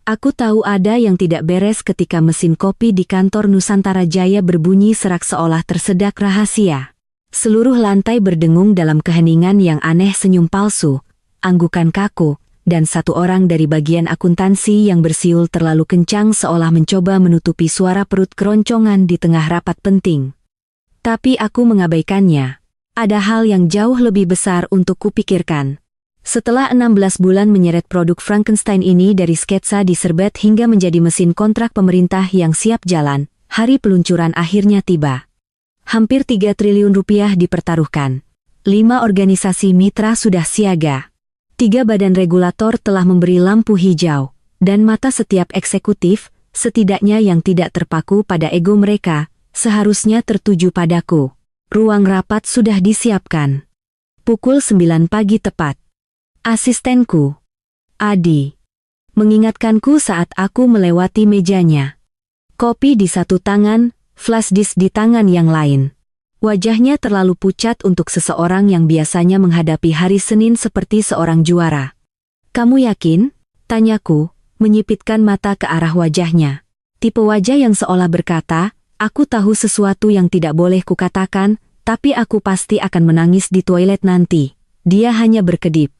Aku tahu ada yang tidak beres ketika mesin kopi di kantor Nusantara Jaya berbunyi serak seolah tersedak rahasia. Seluruh lantai berdengung dalam keheningan yang aneh, senyum palsu, anggukan kaku, dan satu orang dari bagian akuntansi yang bersiul terlalu kencang seolah mencoba menutupi suara perut keroncongan di tengah rapat penting. Tapi aku mengabaikannya. Ada hal yang jauh lebih besar untuk kupikirkan. Setelah 16 bulan menyeret produk Frankenstein ini dari sketsa diserbet hingga menjadi mesin kontrak pemerintah yang siap jalan, hari peluncuran akhirnya tiba. Hampir 3 triliun rupiah dipertaruhkan. 5 organisasi mitra sudah siaga. 3 badan regulator telah memberi lampu hijau, dan mata setiap eksekutif, setidaknya yang tidak terpaku pada ego mereka, seharusnya tertuju padaku. Ruang rapat sudah disiapkan. Pukul 9 pagi tepat. Asistenku, Adi, mengingatkanku saat aku melewati mejanya. Kopi di satu tangan, flash disk di tangan yang lain. Wajahnya terlalu pucat untuk seseorang yang biasanya menghadapi hari Senin seperti seorang juara. "Kamu yakin?" tanyaku, menyipitkan mata ke arah wajahnya. Tipe wajah yang seolah berkata, "Aku tahu sesuatu yang tidak boleh kukatakan, tapi aku pasti akan menangis di toilet nanti." Dia hanya berkedip.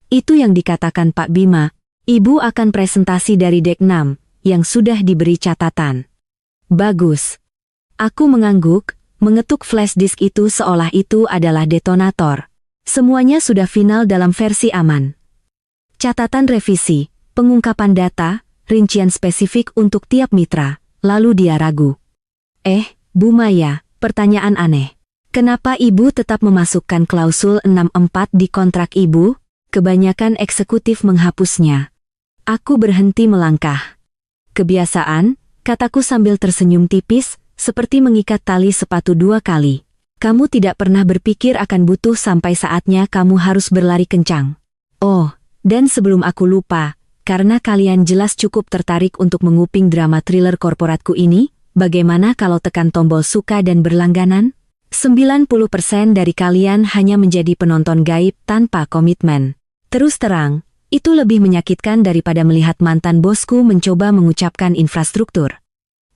"Itu yang dikatakan Pak Bima, Ibu akan presentasi dari Dek 6, yang sudah diberi catatan." "Bagus." Aku mengangguk, mengetuk flash disk itu seolah itu adalah detonator. Semuanya sudah final dalam versi aman. Catatan revisi, pengungkapan data, rincian spesifik untuk tiap mitra. Lalu dia ragu. Bu Maya, pertanyaan aneh. Kenapa Ibu tetap memasukkan klausul 64 di kontrak Ibu? Kebanyakan eksekutif menghapusnya. Aku berhenti melangkah. "Kebiasaan," kataku sambil tersenyum tipis, seperti mengikat tali sepatu 2 kali. "Kamu tidak pernah berpikir akan butuh sampai saatnya kamu harus berlari kencang. Oh, dan sebelum aku lupa, karena kalian jelas cukup tertarik untuk menguping drama thriller korporatku ini, bagaimana kalau tekan tombol suka dan berlangganan? 90% dari kalian hanya menjadi penonton gaib tanpa komitmen. Terus terang, itu lebih menyakitkan daripada melihat mantan bosku mencoba mengucapkan infrastruktur.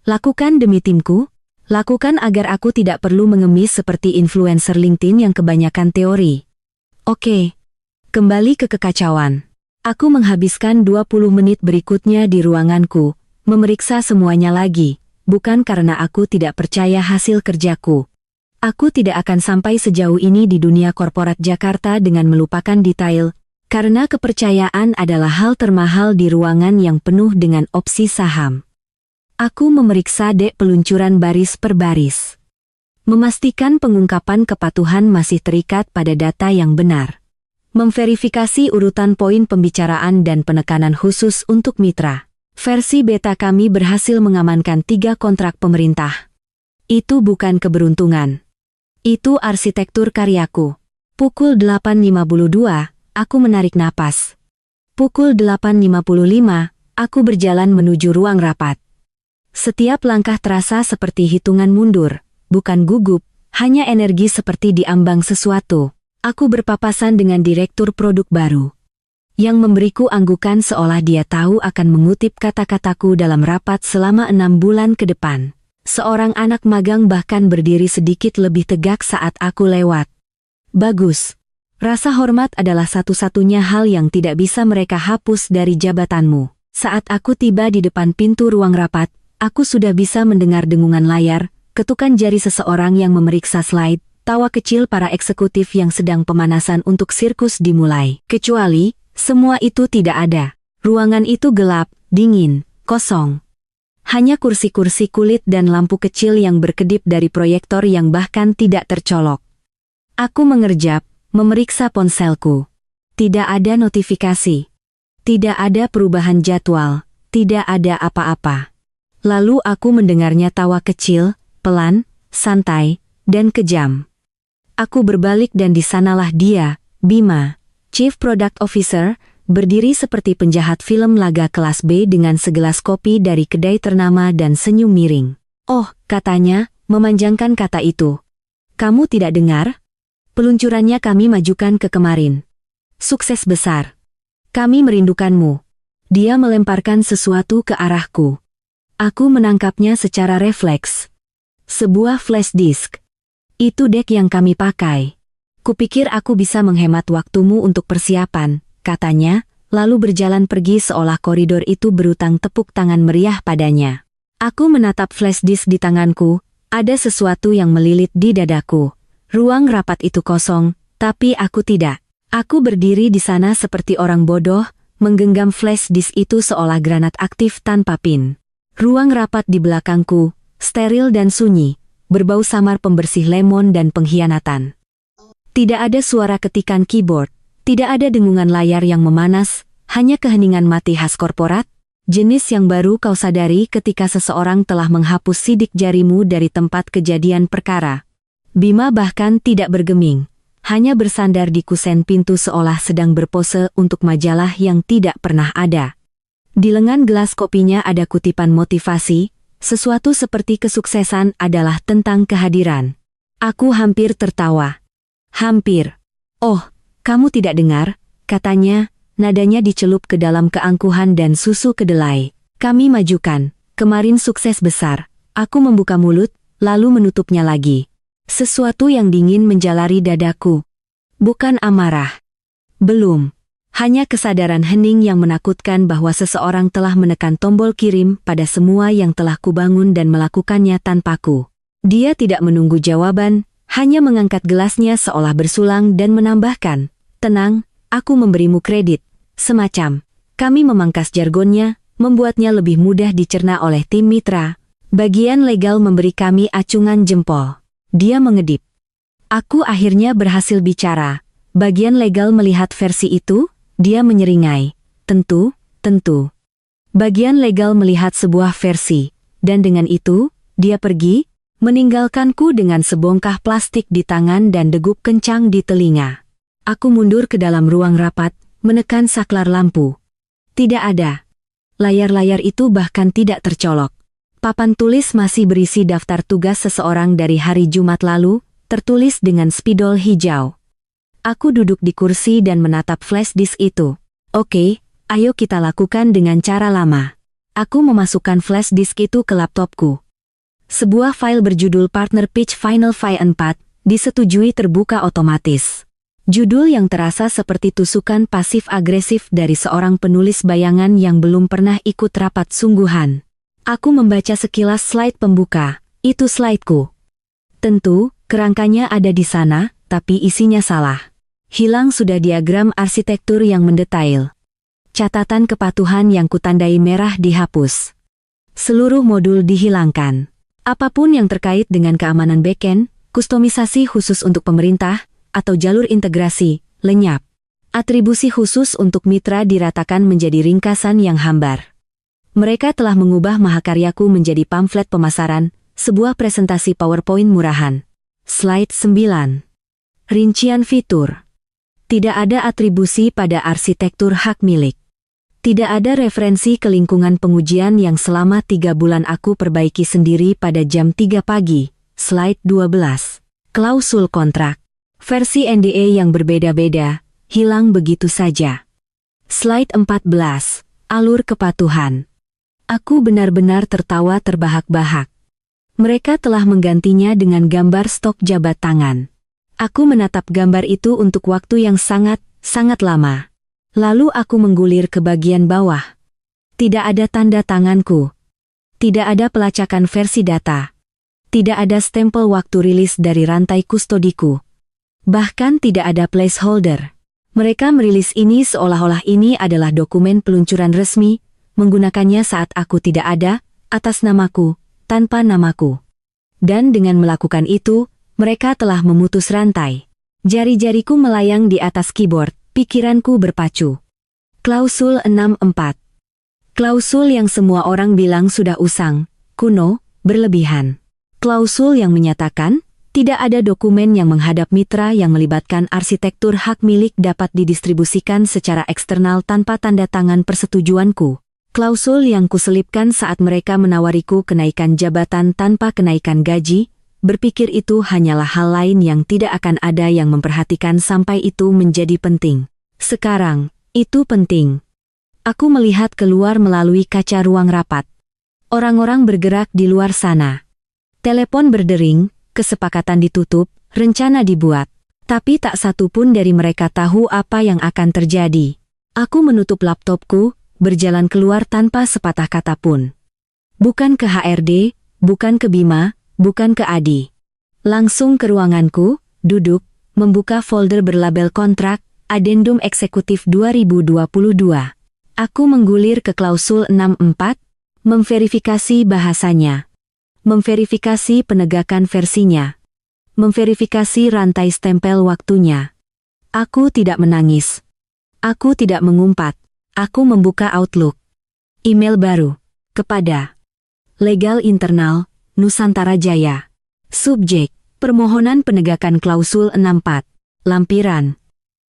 Lakukan demi timku, lakukan agar aku tidak perlu mengemis seperti influencer LinkedIn yang kebanyakan teori." Oke. Kembali ke kekacauan. Aku menghabiskan 20 menit berikutnya di ruanganku, memeriksa semuanya lagi, bukan karena aku tidak percaya hasil kerjaku. Aku tidak akan sampai sejauh ini di dunia korporat Jakarta dengan melupakan detail, karena kepercayaan adalah hal termahal di ruangan yang penuh dengan opsi saham. Aku memeriksa dek peluncuran baris per baris. Memastikan pengungkapan kepatuhan masih terikat pada data yang benar. Memverifikasi urutan poin pembicaraan dan penekanan khusus untuk mitra. Versi beta kami berhasil mengamankan 3 kontrak pemerintah. Itu bukan keberuntungan. Itu arsitektur karyaku. Pukul 8.52, aku menarik napas. Pukul 8.55, aku berjalan menuju ruang rapat. Setiap langkah terasa seperti hitungan mundur, bukan gugup, hanya energi seperti diambang sesuatu. Aku berpapasan dengan direktur produk baru, yang memberiku anggukan seolah dia tahu akan mengutip kata-kataku dalam rapat selama 6 bulan ke depan. Seorang anak magang bahkan berdiri sedikit lebih tegak saat aku lewat. "Bagus. Rasa hormat adalah satu-satunya hal yang tidak bisa mereka hapus dari jabatanmu." Saat aku tiba di depan pintu ruang rapat, aku sudah bisa mendengar dengungan layar, ketukan jari seseorang yang memeriksa slide, tawa kecil para eksekutif yang sedang pemanasan untuk sirkus dimulai. Kecuali, semua itu tidak ada. Ruangan itu gelap, dingin, kosong. Hanya kursi-kursi kulit dan lampu kecil yang berkedip dari proyektor yang bahkan tidak tercolok. Aku mengerjap, memeriksa ponselku. Tidak ada notifikasi. Tidak ada perubahan jadwal. Tidak ada apa-apa. Lalu aku mendengarnya tawa kecil, pelan, santai, dan kejam. Aku berbalik dan di sanalah dia, Bima, Chief Product Officer, berdiri seperti penjahat film laga kelas B dengan segelas kopi dari kedai ternama dan senyum miring. "Oh," katanya, memanjangkan kata itu. "Kamu tidak dengar? Peluncurannya kami majukan ke kemarin. Sukses besar. Kami merindukanmu." Dia melemparkan sesuatu ke arahku. Aku menangkapnya secara refleks. Sebuah flash disk. Itu deck yang kami pakai. Kupikir aku bisa menghemat waktumu untuk persiapan, katanya, lalu berjalan pergi seolah koridor itu berutang tepuk tangan meriah padanya. Aku menatap flash disk di tanganku, ada sesuatu yang melilit di dadaku. Ruang rapat itu kosong, tapi aku tidak. Aku berdiri di sana seperti orang bodoh, menggenggam flash disk itu seolah granat aktif tanpa pin. Ruang rapat di belakangku, steril dan sunyi, berbau samar pembersih lemon dan pengkhianatan. Tidak ada suara ketikan keyboard, tidak ada dengungan layar yang memanas, hanya keheningan mati khas korporat, jenis yang baru kau sadari ketika seseorang telah menghapus sidik jarimu dari tempat kejadian perkara. Bima bahkan tidak bergeming, hanya bersandar di kusen pintu seolah sedang berpose untuk majalah yang tidak pernah ada. Di lengan gelas kopinya ada kutipan motivasi, sesuatu seperti kesuksesan adalah tentang kehadiran. Aku hampir tertawa. Hampir. Oh, kamu tidak dengar, katanya, nadanya dicelup ke dalam keangkuhan dan susu kedelai. Kami majukan, kemarin sukses besar. Aku membuka mulut, lalu menutupnya lagi. Sesuatu yang dingin menjalari dadaku. Bukan amarah. Belum. Hanya kesadaran hening yang menakutkan bahwa seseorang telah menekan tombol kirim pada semua yang telah kubangun dan melakukannya tanpaku. Dia tidak menunggu jawaban, hanya mengangkat gelasnya seolah bersulang dan menambahkan, tenang, aku memberimu kredit. Semacam, kami memangkas jargonnya, membuatnya lebih mudah dicerna oleh tim mitra. Bagian legal memberi kami acungan jempol. Dia mengedip. Aku akhirnya berhasil bicara. Bagian legal melihat versi itu, dia menyeringai. Tentu. Bagian legal melihat sebuah versi, dan dengan itu, dia pergi, meninggalkanku dengan sebongkah plastik di tangan dan degup kencang di telinga. Aku mundur ke dalam ruang rapat, menekan saklar lampu. Tidak ada. Layar-layar itu bahkan tidak tercolok. Papan tulis masih berisi daftar tugas seseorang dari hari Jumat lalu, tertulis dengan spidol hijau. Aku duduk di kursi dan menatap flash disk itu. Oke, ayo kita lakukan dengan cara lama. Aku memasukkan flash disk itu ke laptopku. Sebuah file berjudul Partner Pitch Final File 4, disetujui terbuka otomatis. Judul yang terasa seperti tusukan pasif-agresif dari seorang penulis bayangan yang belum pernah ikut rapat sungguhan. Aku membaca sekilas slide pembuka, itu slideku. Tentu, kerangkanya ada di sana, tapi isinya salah. Hilang sudah diagram arsitektur yang mendetail. Catatan kepatuhan yang kutandai merah dihapus. Seluruh modul dihilangkan. Apapun yang terkait dengan keamanan backend, kustomisasi khusus untuk pemerintah, atau jalur integrasi, lenyap. Atribusi khusus untuk mitra diratakan menjadi ringkasan yang hambar. Mereka telah mengubah mahakaryaku menjadi pamflet pemasaran, sebuah presentasi PowerPoint murahan. Slide 9. Rincian fitur. Tidak ada atribusi pada arsitektur hak milik. Tidak ada referensi ke lingkungan pengujian yang selama 3 bulan aku perbaiki sendiri pada jam 3 pagi. Slide 12. Klausul kontrak. Versi NDA yang berbeda-beda, hilang begitu saja. Slide 14. Alur kepatuhan. Aku benar-benar tertawa terbahak-bahak. Mereka telah menggantinya dengan gambar stok jabat tangan. Aku menatap gambar itu untuk waktu yang sangat lama. Lalu aku menggulir ke bagian bawah. Tidak ada tanda tanganku. Tidak ada pelacakan versi data. Tidak ada stempel waktu rilis dari rantai kustodiku. Bahkan tidak ada placeholder. Mereka merilis ini seolah-olah ini adalah dokumen peluncuran resmi, menggunakannya saat aku tidak ada, atas namaku, tanpa namaku. Dan dengan melakukan itu, mereka telah memutus rantai. Jari-jariku melayang di atas keyboard, pikiranku berpacu. Klausul 64. Klausul yang semua orang bilang sudah usang, kuno, berlebihan. Klausul yang menyatakan, tidak ada dokumen yang menghadap mitra yang melibatkan arsitektur hak milik dapat didistribusikan secara eksternal tanpa tanda tangan persetujuanku. Klausul yang kuselipkan saat mereka menawariku kenaikan jabatan tanpa kenaikan gaji, berpikir itu hanyalah hal lain yang tidak akan ada yang memperhatikan sampai itu menjadi penting. Sekarang, itu penting. Aku melihat keluar melalui kaca ruang rapat. Orang-orang bergerak di luar sana. Telepon berdering, kesepakatan ditutup, rencana dibuat. Tapi tak satu pun dari mereka tahu apa yang akan terjadi. Aku menutup laptopku, berjalan keluar tanpa sepatah kata pun. Bukan ke HRD, bukan ke Bima, bukan ke Adi. Langsung ke ruanganku, duduk, membuka folder berlabel kontrak, Adendum Eksekutif 2022. Aku menggulir ke klausul 64, memverifikasi bahasanya, memverifikasi penegakan versinya, memverifikasi rantai stempel waktunya. Aku tidak menangis. Aku tidak mengumpat. Aku membuka Outlook. Email baru. Kepada Legal Internal, Nusantara Jaya. Subjek, permohonan penegakan klausul 64. Lampiran.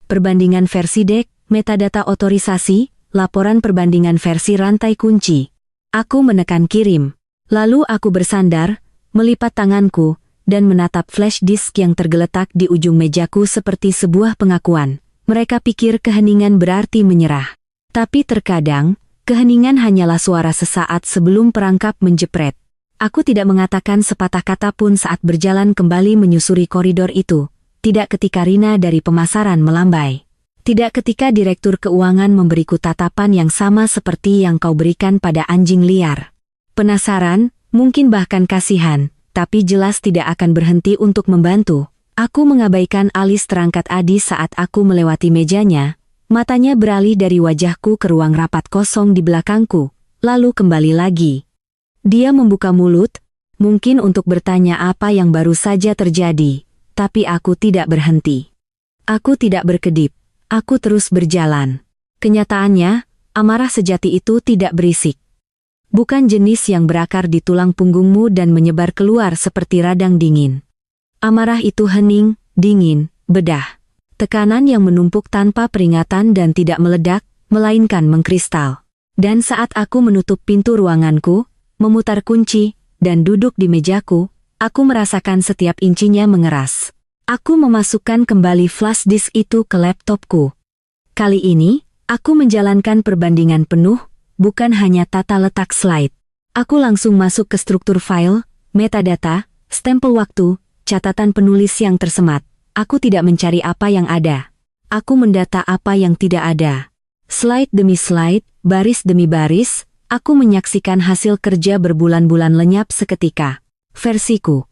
Perbandingan versi DEK, metadata otorisasi, laporan perbandingan versi rantai kunci. Aku menekan kirim. Lalu aku bersandar, melipat tanganku, dan menatap flash disk yang tergeletak di ujung mejaku seperti sebuah pengakuan. Mereka pikir keheningan berarti menyerah. Tapi terkadang, keheningan hanyalah suara sesaat sebelum perangkap menjepret. Aku tidak mengatakan sepatah kata pun saat berjalan kembali menyusuri koridor itu. Tidak ketika Rina dari pemasaran melambai. Tidak ketika Direktur Keuangan memberiku tatapan yang sama seperti yang kau berikan pada anjing liar. Penasaran, mungkin bahkan kasihan, tapi jelas tidak akan berhenti untuk membantu. Aku mengabaikan alis terangkat Adi saat aku melewati mejanya. Matanya beralih dari wajahku ke ruang rapat kosong di belakangku, lalu kembali lagi. Dia membuka mulut, mungkin untuk bertanya apa yang baru saja terjadi, tapi aku tidak berhenti. Aku tidak berkedip. Aku terus berjalan. Kenyataannya, amarah sejati itu tidak berisik. Bukan jenis yang berakar di tulang punggungmu dan menyebar keluar seperti radang dingin. Amarah itu hening, dingin, bedah. Tekanan yang menumpuk tanpa peringatan dan tidak meledak, melainkan mengkristal. Dan saat aku menutup pintu ruanganku, memutar kunci, dan duduk di mejaku, aku merasakan setiap incinya mengeras. Aku memasukkan kembali flash disk itu ke laptopku. Kali ini, aku menjalankan perbandingan penuh, bukan hanya tata letak slide. Aku langsung masuk ke struktur file, metadata, stempel waktu, catatan penulis yang tersemat. Aku tidak mencari apa yang ada. Aku mendata apa yang tidak ada. Slide demi slide, baris demi baris, aku menyaksikan hasil kerja berbulan-bulan lenyap seketika. Versiku.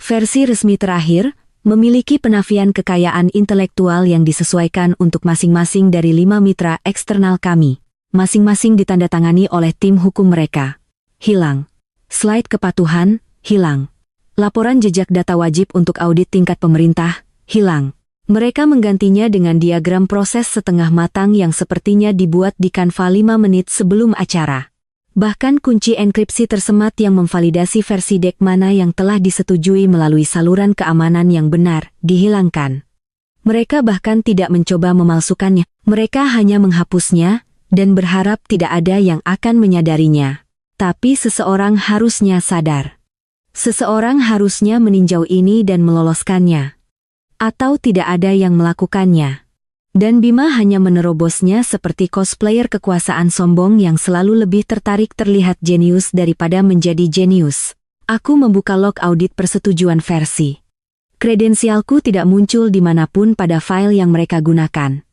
Versi resmi terakhir, memiliki penafian kekayaan intelektual yang disesuaikan untuk masing-masing dari 5 mitra eksternal kami. Masing-masing ditandatangani oleh tim hukum mereka. Hilang. Slide kepatuhan, hilang. Laporan jejak data wajib untuk audit tingkat pemerintah, hilang. Mereka menggantinya dengan diagram proses setengah matang yang sepertinya dibuat di Canva 5 menit sebelum acara. Bahkan kunci enkripsi tersemat yang memvalidasi versi DEK mana yang telah disetujui melalui saluran keamanan yang benar, dihilangkan. Mereka bahkan tidak mencoba memalsukannya, mereka hanya menghapusnya, dan berharap tidak ada yang akan menyadarinya. Tapi seseorang harusnya sadar. Seseorang harusnya meninjau ini dan meloloskannya. Atau tidak ada yang melakukannya. Dan Bima hanya menerobosnya seperti cosplayer kekuasaan sombong yang selalu lebih tertarik terlihat jenius daripada menjadi jenius. Aku membuka log audit persetujuan versi. Kredensialku tidak muncul dimanapun pada file yang mereka gunakan.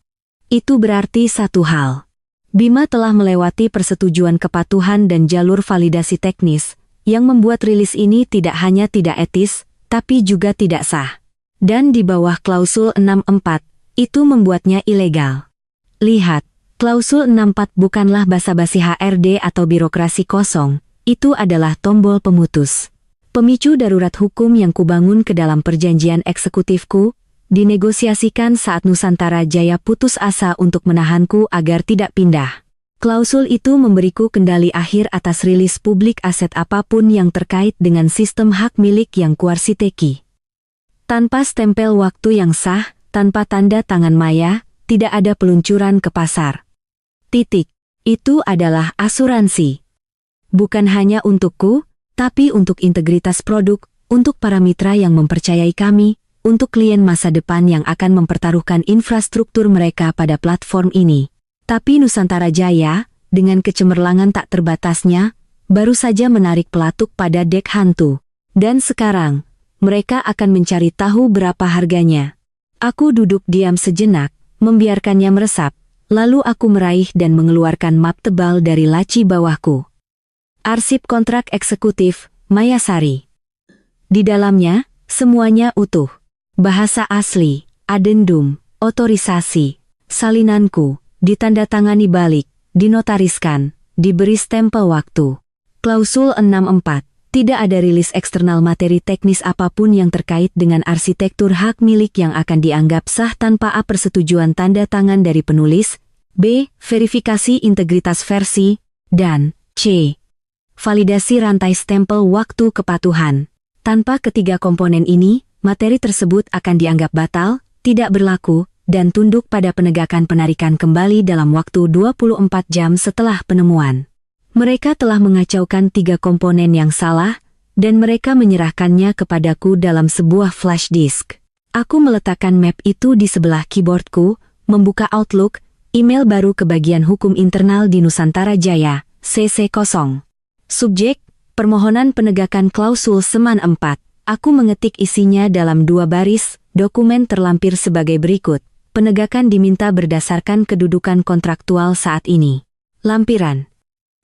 Itu berarti satu hal. Bima telah melewati persetujuan kepatuhan dan jalur validasi teknis, yang membuat rilis ini tidak hanya tidak etis, tapi juga tidak sah. Dan di bawah klausul 64, itu membuatnya ilegal. Lihat, klausul 64 bukanlah basa-basi HRD atau birokrasi kosong, itu adalah tombol pemutus. Pemicu darurat hukum yang kubangun ke dalam perjanjian eksekutifku, dinegosiasikan saat Nusantara Jaya putus asa untuk menahanku agar tidak pindah. Klausul itu memberiku kendali akhir atas rilis publik aset apapun yang terkait dengan sistem hak milik yang kuarsiteki. Tanpa stempel waktu yang sah, tanpa tanda tangan maya, tidak ada peluncuran ke pasar. Titik. Itu adalah asuransi. Bukan hanya untukku, tapi untuk integritas produk, untuk para mitra yang mempercayai kami, untuk klien masa depan yang akan mempertaruhkan infrastruktur mereka pada platform ini. Tapi Nusantara Jaya, dengan kecemerlangan tak terbatasnya, baru saja menarik pelatuk pada dek hantu. Dan sekarang, mereka akan mencari tahu berapa harganya. Aku duduk diam sejenak, membiarkannya meresap, lalu aku meraih dan mengeluarkan map tebal dari laci bawahku. Arsip kontrak eksekutif, Mayasari. Di dalamnya, semuanya utuh. Bahasa asli, adendum, otorisasi, salinanku, ditandatangani balik, dinotariskan, diberi stempel waktu. Klausul 64. Tidak ada rilis eksternal materi teknis apapun yang terkait dengan arsitektur hak milik yang akan dianggap sah tanpa A. Persetujuan tanda tangan dari penulis, B. Verifikasi integritas versi, dan C. Validasi rantai stempel waktu kepatuhan. Tanpa ketiga komponen ini, materi tersebut akan dianggap batal, tidak berlaku, dan tunduk pada penegakan penarikan kembali dalam waktu 24 jam setelah penemuan. Mereka telah mengacaukan 3 komponen yang salah, dan mereka menyerahkannya kepadaku dalam sebuah flash disk. Aku meletakkan map itu di sebelah keyboardku, membuka Outlook, email baru ke bagian hukum internal di Nusantara Jaya, CC0. Subjek, permohonan penegakan klausul Seman 4. Aku mengetik isinya dalam 2 baris, dokumen terlampir sebagai berikut. Penegakan diminta berdasarkan kedudukan kontraktual saat ini. Lampiran.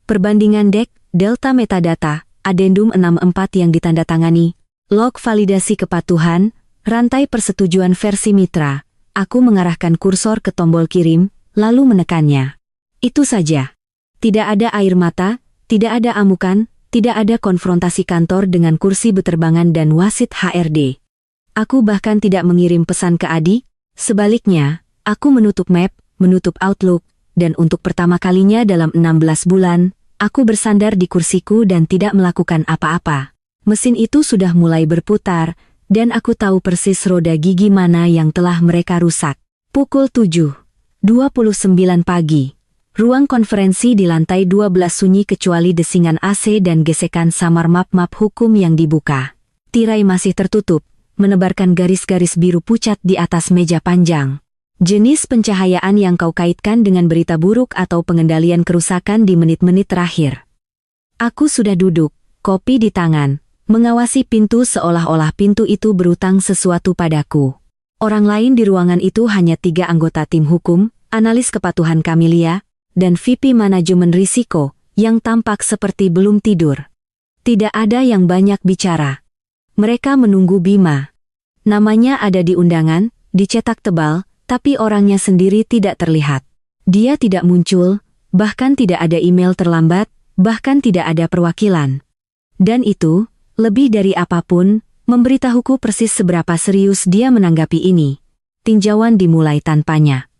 Perbandingan dek, delta metadata, adendum 64 yang ditandatangani, log validasi kepatuhan, rantai persetujuan versi mitra. Aku mengarahkan kursor ke tombol kirim, lalu menekannya. Itu saja. Tidak ada air mata, tidak ada amukan, tidak ada konfrontasi kantor dengan kursi beterbangan dan wasit HRD. Aku bahkan tidak mengirim pesan ke Adi. Sebaliknya, aku menutup map, menutup Outlook, dan untuk pertama kalinya dalam 16 bulan, aku bersandar di kursiku dan tidak melakukan apa-apa. Mesin itu sudah mulai berputar, dan aku tahu persis roda gigi mana yang telah mereka rusak. Pukul 7:29 pagi. Ruang konferensi di lantai 12 sunyi kecuali desingan AC dan gesekan samar map-map hukum yang dibuka. Tirai masih tertutup, menebarkan garis-garis biru pucat di atas meja panjang. Jenis pencahayaan yang kau kaitkan dengan berita buruk atau pengendalian kerusakan di menit-menit terakhir. Aku sudah duduk, kopi di tangan, mengawasi pintu seolah-olah pintu itu berutang sesuatu padaku. Orang lain di ruangan itu hanya 3 anggota tim hukum, analis kepatuhan Camelia, dan VP manajemen risiko, yang tampak seperti belum tidur. Tidak ada yang banyak bicara. Mereka menunggu Bima. Namanya ada di undangan, dicetak tebal, tapi orangnya sendiri tidak terlihat. Dia tidak muncul, bahkan tidak ada email terlambat, bahkan tidak ada perwakilan. Dan itu, lebih dari apapun, memberitahuku persis seberapa serius dia menanggapi ini. Tinjauan dimulai tanpanya.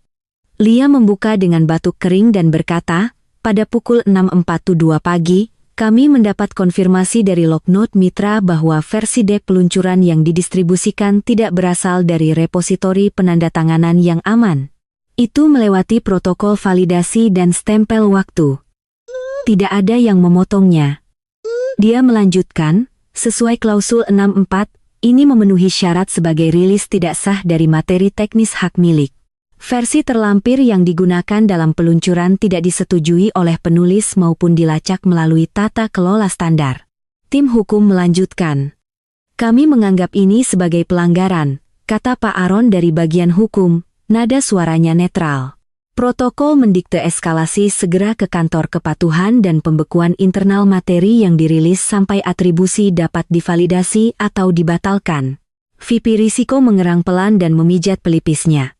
Lia membuka dengan batuk kering dan berkata, pada pukul 6.42 pagi, kami mendapat konfirmasi dari Lognote Mitra bahwa versi dek peluncuran yang didistribusikan tidak berasal dari repositori penandatanganan yang aman. Itu melewati protokol validasi dan stempel waktu. Tidak ada yang memotongnya. Dia melanjutkan, sesuai klausul 64, ini memenuhi syarat sebagai rilis tidak sah dari materi teknis hak milik. Versi terlampir yang digunakan dalam peluncuran tidak disetujui oleh penulis maupun dilacak melalui tata kelola standar. Tim hukum melanjutkan. Kami menganggap ini sebagai pelanggaran, kata Pak Aron dari bagian hukum, nada suaranya netral. Protokol mendikte eskalasi segera ke kantor kepatuhan dan pembekuan internal materi yang dirilis sampai atribusi dapat divalidasi atau dibatalkan. VP Risiko mengerang pelan dan memijat pelipisnya.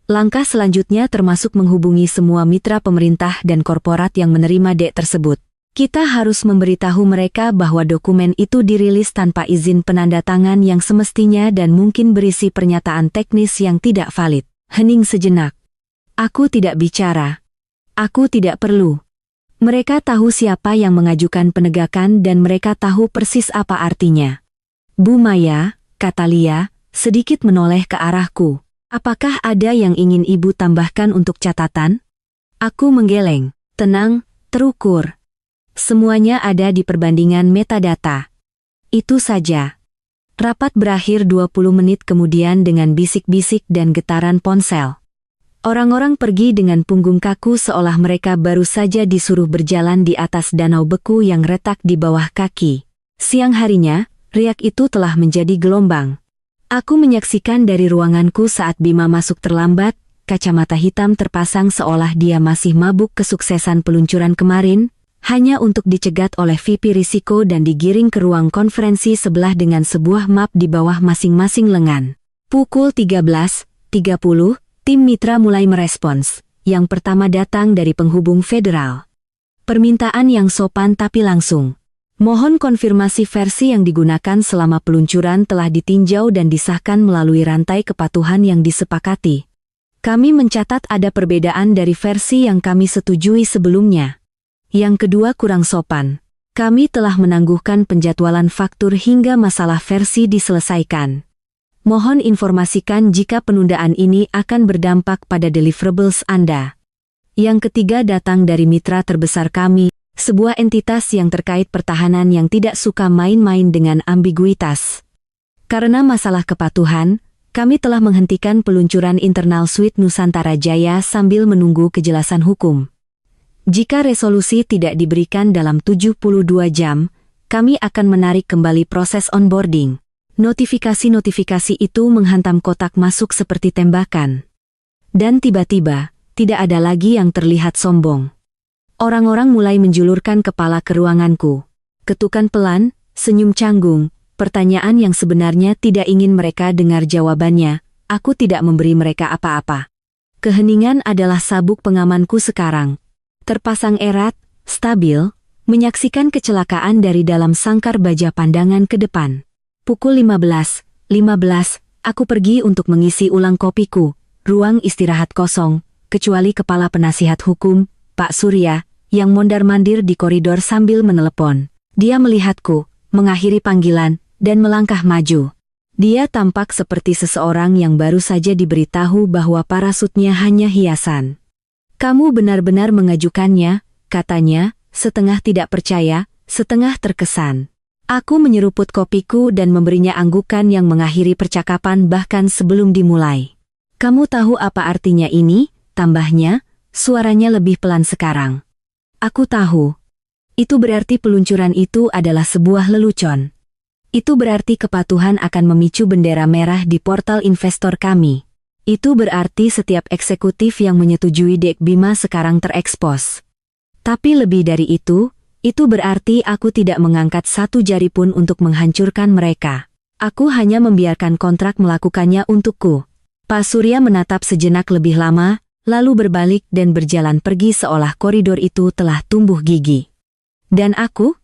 Langkah selanjutnya termasuk menghubungi semua mitra pemerintah dan korporat yang menerima dek tersebut. Kita harus memberitahu mereka bahwa dokumen itu dirilis tanpa izin penandatangan yang semestinya dan mungkin berisi pernyataan teknis yang tidak valid. Hening sejenak. Aku tidak bicara. Aku tidak perlu. Mereka tahu siapa yang mengajukan penegakan dan mereka tahu persis apa artinya. Bu Maya, kata Lia, sedikit menoleh ke arahku. Apakah ada yang ingin ibu tambahkan untuk catatan? Aku menggeleng. Tenang, terukur. Semuanya ada di perbandingan metadata. Itu saja. Rapat berakhir 20 menit kemudian dengan bisik-bisik dan getaran ponsel. Orang-orang pergi dengan punggung kaku seolah mereka baru saja disuruh berjalan di atas danau beku yang retak di bawah kaki. Siang harinya, riak itu telah menjadi gelombang. Aku menyaksikan dari ruanganku saat Bima masuk terlambat, kacamata hitam terpasang seolah dia masih mabuk kesuksesan peluncuran kemarin, hanya untuk dicegat oleh VP risiko dan digiring ke ruang konferensi sebelah dengan sebuah map di bawah masing-masing lengan. Pukul 13.30, tim mitra mulai merespons. Yang pertama datang dari penghubung federal. Permintaan yang sopan tapi langsung. Mohon konfirmasi versi yang digunakan selama peluncuran telah ditinjau dan disahkan melalui rantai kepatuhan yang disepakati. Kami mencatat ada perbedaan dari versi yang kami setujui sebelumnya. Yang kedua kurang sopan. Kami telah menangguhkan penjadwalan faktur hingga masalah versi diselesaikan. Mohon informasikan jika penundaan ini akan berdampak pada deliverables Anda. Yang ketiga datang dari mitra terbesar kami, sebuah entitas yang terkait pertahanan yang tidak suka main-main dengan ambiguitas. Karena masalah kepatuhan, kami telah menghentikan peluncuran internal suite Nusantara Jaya sambil menunggu kejelasan hukum. Jika resolusi tidak diberikan dalam 72 jam, kami akan menarik kembali proses onboarding. Notifikasi-notifikasi itu menghantam kotak masuk seperti tembakan. Dan tiba-tiba, tidak ada lagi yang terlihat sombong. Orang-orang mulai menjulurkan kepala ke ruanganku. Ketukan pelan, senyum canggung, pertanyaan yang sebenarnya tidak ingin mereka dengar jawabannya, aku tidak memberi mereka apa-apa. Keheningan adalah sabuk pengamanku sekarang. Terpasang erat, stabil, menyaksikan kecelakaan dari dalam sangkar baja pandangan ke depan. Pukul 15.15, aku pergi untuk mengisi ulang kopiku. Ruang istirahat kosong, kecuali kepala penasihat hukum, Pak Surya, yang mondar-mandir di koridor sambil menelepon. Dia melihatku, mengakhiri panggilan, dan melangkah maju. Dia tampak seperti seseorang yang baru saja diberitahu bahwa parasutnya hanya hiasan. Kamu benar-benar mengajukannya, katanya, setengah tidak percaya, setengah terkesan. Aku menyeruput kopiku dan memberinya anggukan yang mengakhiri percakapan bahkan sebelum dimulai. Kamu tahu apa artinya ini? Tambahnya, suaranya lebih pelan sekarang. Aku tahu. Itu berarti peluncuran itu adalah sebuah lelucon. Itu berarti kepatuhan akan memicu bendera merah di portal investor kami. Itu berarti setiap eksekutif yang menyetujui Dek Bima sekarang terekspos. Tapi lebih dari itu berarti aku tidak mengangkat satu jari pun untuk menghancurkan mereka. Aku hanya membiarkan kontrak melakukannya untukku. Pak Surya menatap sejenak lebih lama, lalu berbalik dan berjalan pergi seolah koridor itu telah tumbuh gigi. Dan aku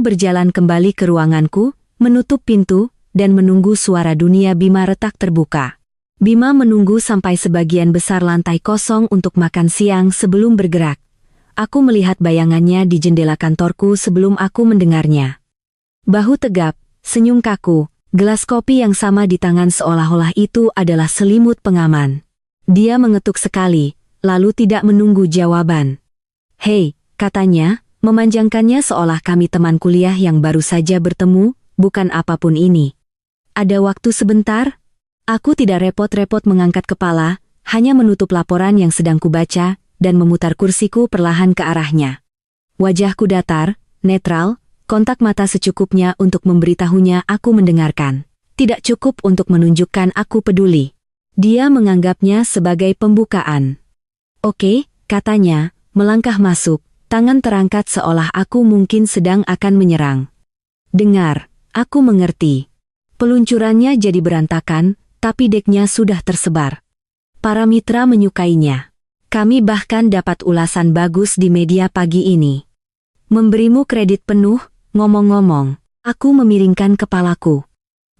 berjalan kembali ke ruanganku, menutup pintu, dan menunggu suara dunia Bima retak terbuka. Bima menunggu sampai sebagian besar lantai kosong untuk makan siang sebelum bergerak. Aku melihat bayangannya di jendela kantorku sebelum aku mendengarnya. Bahu tegap, senyum kaku, gelas kopi yang sama di tangan seolah-olah itu adalah selimut pengaman. Dia mengetuk sekali, lalu tidak menunggu jawaban. "Hei," katanya, memanjangkannya seolah kami teman kuliah yang baru saja bertemu, "bukan apapun ini. Ada waktu sebentar?" Aku tidak repot-repot mengangkat kepala, hanya menutup laporan yang sedang kubaca, dan memutar kursiku perlahan ke arahnya. Wajahku datar, netral, kontak mata secukupnya untuk memberitahunya aku mendengarkan. Tidak cukup untuk menunjukkan aku peduli. Dia menganggapnya sebagai pembukaan. "Oke," katanya, melangkah masuk, tangan terangkat seolah aku mungkin sedang akan menyerang. "Dengar, aku mengerti. Peluncurannya jadi berantakan, tapi deknya sudah tersebar. Para mitra menyukainya. Kami bahkan dapat ulasan bagus di media pagi ini. Memberimu kredit penuh, ngomong-ngomong." Aku memiringkan kepalaku.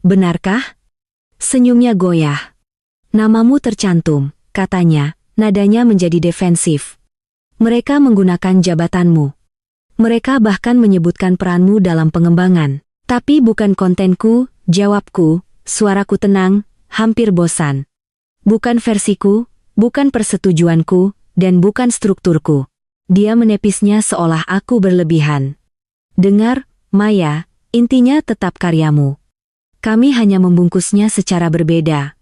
"Benarkah?" Senyumnya goyah. "Namamu tercantum," katanya, nadanya menjadi defensif. "Mereka menggunakan jabatanmu. Mereka bahkan menyebutkan peranmu dalam pengembangan. Tapi bukan kontenku," jawabku, suaraku tenang, hampir bosan. "Bukan versiku, bukan persetujuanku, dan bukan strukturku." Dia menepisnya seolah aku berlebihan. "Dengar, Maya, intinya tetap karyamu. Kami hanya membungkusnya secara berbeda.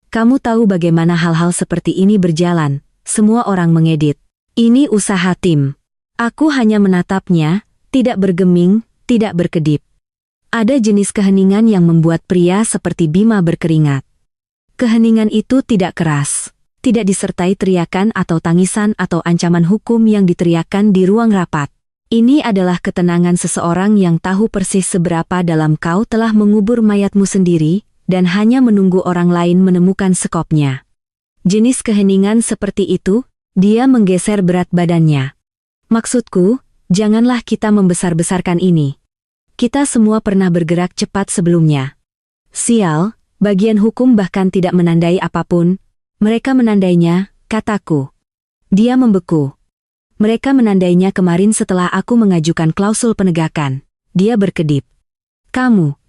Kamu tahu bagaimana hal-hal seperti ini berjalan, semua orang mengedit. Ini usaha tim. Aku hanya menatapnya, tidak bergeming, tidak berkedip. Ada jenis keheningan yang membuat pria seperti Bima berkeringat. Keheningan itu tidak keras, tidak disertai teriakan atau tangisan atau ancaman hukum yang diteriakkan di ruang rapat. Ini adalah ketenangan seseorang yang tahu persis seberapa dalam kau telah mengubur mayatmu sendiri, dan hanya menunggu orang lain menemukan sekopnya. Jenis keheningan seperti itu, dia menggeser berat badannya. Maksudku, janganlah kita membesar-besarkan ini. Kita semua pernah bergerak cepat sebelumnya. Sial, bagian hukum bahkan tidak menandai apapun. Mereka menandainya, kataku. Dia membeku. Mereka menandainya kemarin setelah aku mengajukan klausul penegakan. Dia berkedip. Kamu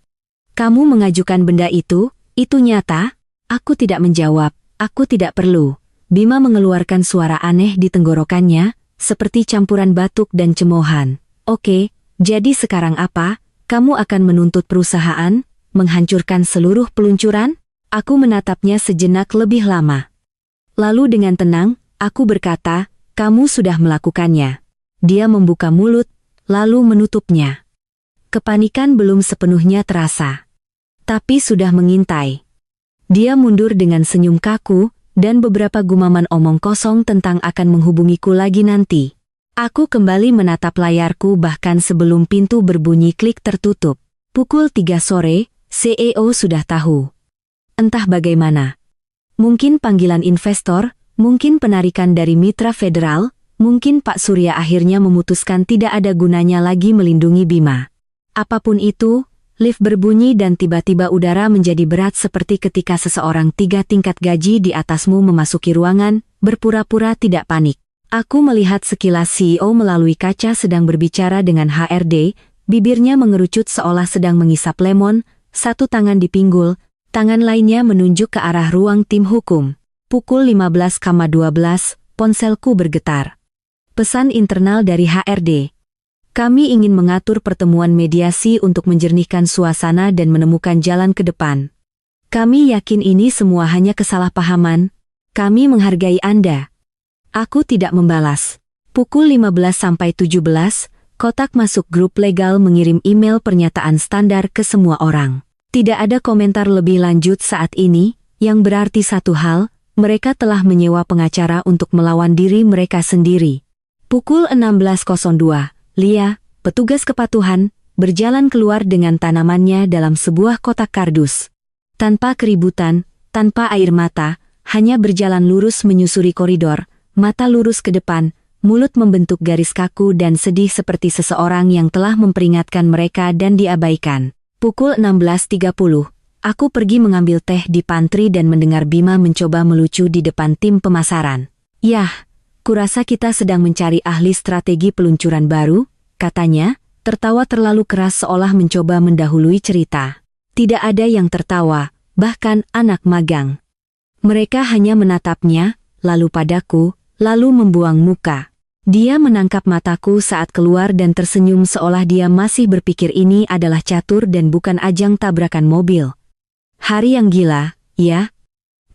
mengajukan benda itu nyata? Aku tidak menjawab, aku tidak perlu. Bima mengeluarkan suara aneh di tenggorokannya, seperti campuran batuk dan cemoohan. Oke. Jadi sekarang apa? Kamu akan menuntut perusahaan, menghancurkan seluruh peluncuran? Aku menatapnya sejenak lebih lama. Lalu dengan tenang, aku berkata, kamu sudah melakukannya. Dia membuka mulut, lalu menutupnya. Kepanikan belum sepenuhnya terasa. Tapi sudah mengintai. Dia mundur dengan senyum kaku, dan beberapa gumaman omong kosong tentang akan menghubungiku lagi nanti. Aku kembali menatap layarku bahkan sebelum pintu berbunyi klik tertutup. Pukul 3 sore, CEO sudah tahu. Entah bagaimana. Mungkin panggilan investor, mungkin penarikan dari mitra federal, mungkin Pak Surya akhirnya memutuskan tidak ada gunanya lagi melindungi Bima. Apapun itu, lift berbunyi dan tiba-tiba udara menjadi berat seperti ketika seseorang 3 tingkat gaji di atasmu memasuki ruangan, berpura-pura tidak panik. Aku melihat sekilas CEO melalui kaca sedang berbicara dengan HRD, bibirnya mengerucut seolah sedang mengisap lemon, satu tangan di pinggul, tangan lainnya menunjuk ke arah ruang tim hukum. Pukul 15.12, ponselku bergetar. Pesan internal dari HRD. Kami ingin mengatur pertemuan mediasi untuk menjernihkan suasana dan menemukan jalan ke depan. Kami yakin ini semua hanya kesalahpahaman. Kami menghargai Anda. Aku tidak membalas. Pukul 15.17, kotak masuk grup legal mengirim email pernyataan standar ke semua orang. Tidak ada komentar lebih lanjut saat ini, yang berarti satu hal, mereka telah menyewa pengacara untuk melawan diri mereka sendiri. Pukul 16.02, Lia, petugas kepatuhan, berjalan keluar dengan tanamannya dalam sebuah kotak kardus. Tanpa keributan, tanpa air mata, hanya berjalan lurus menyusuri koridor, mata lurus ke depan, mulut membentuk garis kaku dan sedih seperti seseorang yang telah memperingatkan mereka dan diabaikan. Pukul 16.30, aku pergi mengambil teh di pantry dan mendengar Bima mencoba melucu di depan tim pemasaran. Yah, kurasa kita sedang mencari ahli strategi peluncuran baru, katanya, tertawa terlalu keras seolah mencoba mendahului cerita. Tidak ada yang tertawa, bahkan anak magang. Mereka hanya menatapnya, lalu padaku, lalu membuang muka. Dia menangkap mataku saat keluar dan tersenyum seolah dia masih berpikir ini adalah catur dan bukan ajang tabrakan mobil. Hari yang gila, ya?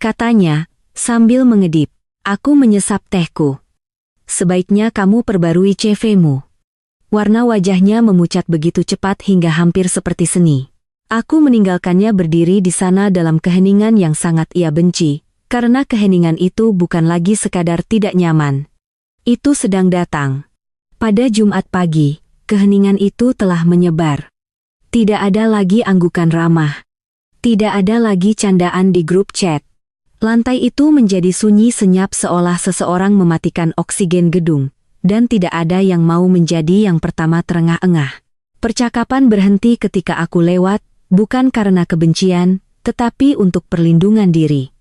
Katanya, sambil mengedip. Aku menyesap tehku. Sebaiknya kamu perbarui CV-mu. Warna wajahnya memucat begitu cepat hingga hampir seperti seni. Aku meninggalkannya berdiri di sana dalam keheningan yang sangat ia benci. Karena keheningan itu bukan lagi sekadar tidak nyaman. Itu sedang datang. Pada Jumat pagi, keheningan itu telah menyebar. Tidak ada lagi anggukan ramah. Tidak ada lagi candaan di grup chat. Lantai itu menjadi sunyi senyap seolah seseorang mematikan oksigen gedung, dan tidak ada yang mau menjadi yang pertama terengah-engah. Percakapan berhenti ketika aku lewat, bukan karena kebencian, tetapi untuk perlindungan diri.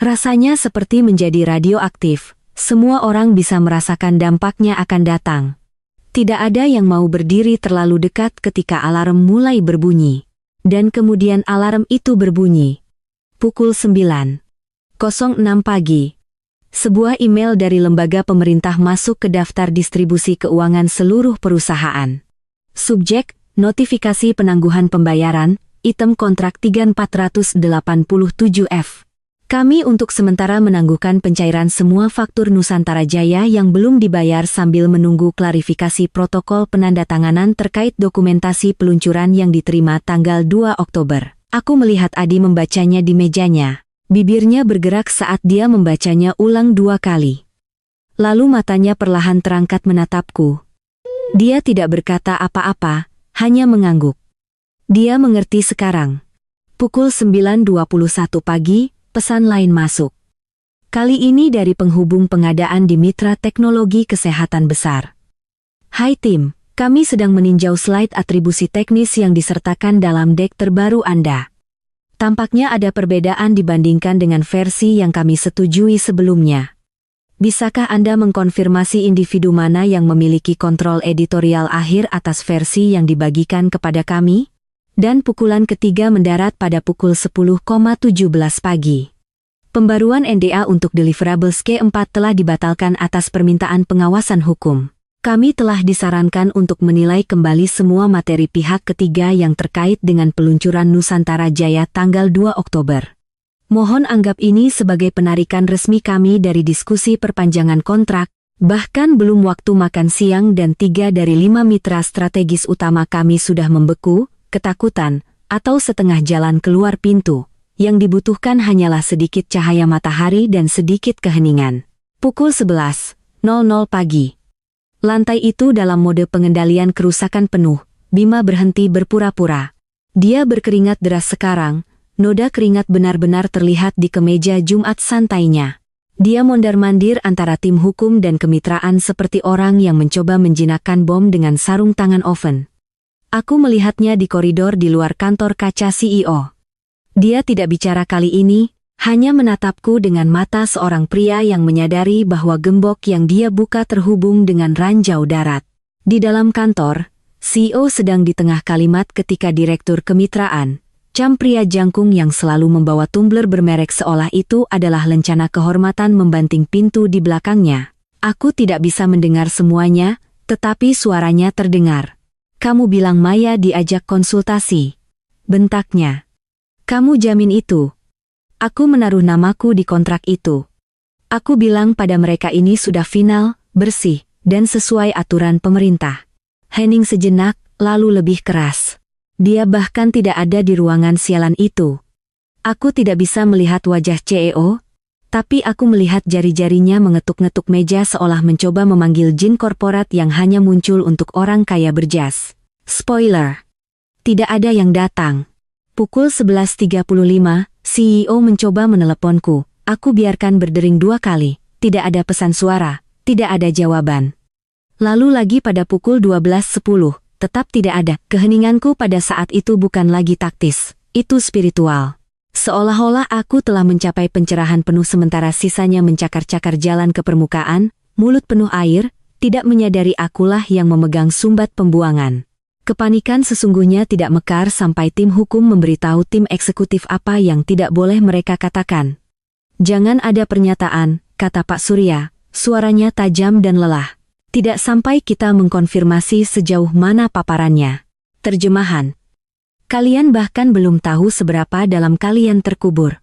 Rasanya seperti menjadi radioaktif, semua orang bisa merasakan dampaknya akan datang. Tidak ada yang mau berdiri terlalu dekat ketika alarm mulai berbunyi. Dan kemudian alarm itu berbunyi. Pukul 9.06 pagi. Sebuah email dari lembaga pemerintah masuk ke daftar distribusi keuangan seluruh perusahaan. Subjek, notifikasi penangguhan pembayaran, item kontrak 3487F. Kami untuk sementara menangguhkan pencairan semua faktur Nusantara Jaya yang belum dibayar sambil menunggu klarifikasi protokol penandatanganan terkait dokumentasi peluncuran yang diterima tanggal 2 Oktober. Aku melihat Adi membacanya di mejanya. Bibirnya bergerak saat dia membacanya ulang 2 kali. Lalu matanya perlahan terangkat menatapku. Dia tidak berkata apa-apa, hanya mengangguk. Dia mengerti sekarang. Pukul 9.21 pagi, pesan lain masuk. Kali ini dari penghubung pengadaan di Mitra Teknologi Kesehatan Besar. Hai tim, kami sedang meninjau slide atribusi teknis yang disertakan dalam deck terbaru Anda. Tampaknya ada perbedaan dibandingkan dengan versi yang kami setujui sebelumnya. Bisakah Anda mengkonfirmasi individu mana yang memiliki kontrol editorial akhir atas versi yang dibagikan kepada kami? Dan pukulan ketiga mendarat pada pukul 10.17 pagi. Pembaruan NDA untuk deliverables K4 telah dibatalkan atas permintaan pengawasan hukum. Kami telah disarankan untuk menilai kembali semua materi pihak ketiga yang terkait dengan peluncuran Nusantara Jaya tanggal 2 Oktober. Mohon anggap ini sebagai penarikan resmi kami dari diskusi perpanjangan kontrak, bahkan belum waktu makan siang dan 3 dari 5 mitra strategis utama kami sudah membeku, ketakutan, atau setengah jalan keluar pintu. Yang dibutuhkan hanyalah sedikit cahaya matahari dan sedikit keheningan. Pukul 11.00 pagi. Lantai itu dalam mode pengendalian kerusakan penuh. Bima berhenti berpura-pura. Dia berkeringat deras sekarang. Noda keringat benar-benar terlihat di kemeja Jumat santainya. Dia mondar-mandir antara tim hukum dan kemitraan seperti orang yang mencoba menjinakkan bom dengan sarung tangan oven. Aku melihatnya di koridor di luar kantor kaca CEO. Dia tidak bicara kali ini, hanya menatapku dengan mata seorang pria yang menyadari bahwa gembok yang dia buka terhubung dengan ranjau darat. Di dalam kantor, CEO sedang di tengah kalimat ketika Direktur Kemitraan, Cam pria jangkung yang selalu membawa tumbler bermerek seolah itu adalah lencana kehormatan membanting pintu di belakangnya. Aku tidak bisa mendengar semuanya, tetapi suaranya terdengar. Kamu bilang Maya diajak konsultasi. Bentaknya. Kamu jamin itu? Aku menaruh namaku di kontrak itu. Aku bilang pada mereka ini sudah final, bersih, dan sesuai aturan pemerintah. Hening sejenak, lalu lebih keras. Dia bahkan tidak ada di ruangan sialan itu. Aku tidak bisa melihat wajah CEO, tapi aku melihat jari-jarinya mengetuk-ngetuk meja seolah mencoba memanggil jin korporat yang hanya muncul untuk orang kaya berjas. Spoiler. Tidak ada yang datang. Pukul 11.35, CEO mencoba meneleponku. Aku biarkan berdering 2 kali. Tidak ada pesan suara, tidak ada jawaban. Lalu lagi pada pukul 12.10, tetap tidak ada. Keheninganku pada saat itu bukan lagi taktis, itu spiritual. Seolah-olah aku telah mencapai pencerahan penuh sementara sisanya mencakar-cakar jalan ke permukaan, mulut penuh air, tidak menyadari akulah yang memegang sumbat pembuangan. Kepanikan sesungguhnya tidak mekar sampai tim hukum memberitahu tim eksekutif apa yang tidak boleh mereka katakan. Jangan ada pernyataan, kata Pak Surya, suaranya tajam dan lelah. Tidak sampai kita mengkonfirmasi sejauh mana paparannya. Terjemahan. Kalian bahkan belum tahu seberapa dalam kalian terkubur.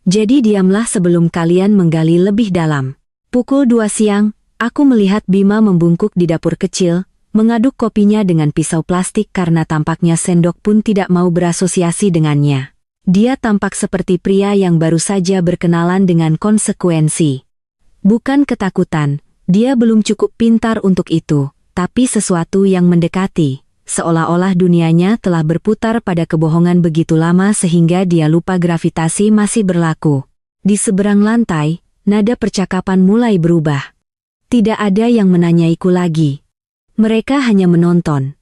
Jadi diamlah sebelum kalian menggali lebih dalam. Pukul 2 siang, aku melihat Bima membungkuk di dapur kecil, mengaduk kopinya dengan pisau plastik karena tampaknya sendok pun tidak mau berasosiasi dengannya. Dia tampak seperti pria yang baru saja berkenalan dengan konsekuensi. Bukan ketakutan, dia belum cukup pintar untuk itu, tapi sesuatu yang mendekati. Seolah-olah dunianya telah berputar pada kebohongan begitu lama sehingga dia lupa gravitasi masih berlaku. Di seberang lantai, nada percakapan mulai berubah. Tidak ada yang menanyaiku lagi. Mereka hanya menonton.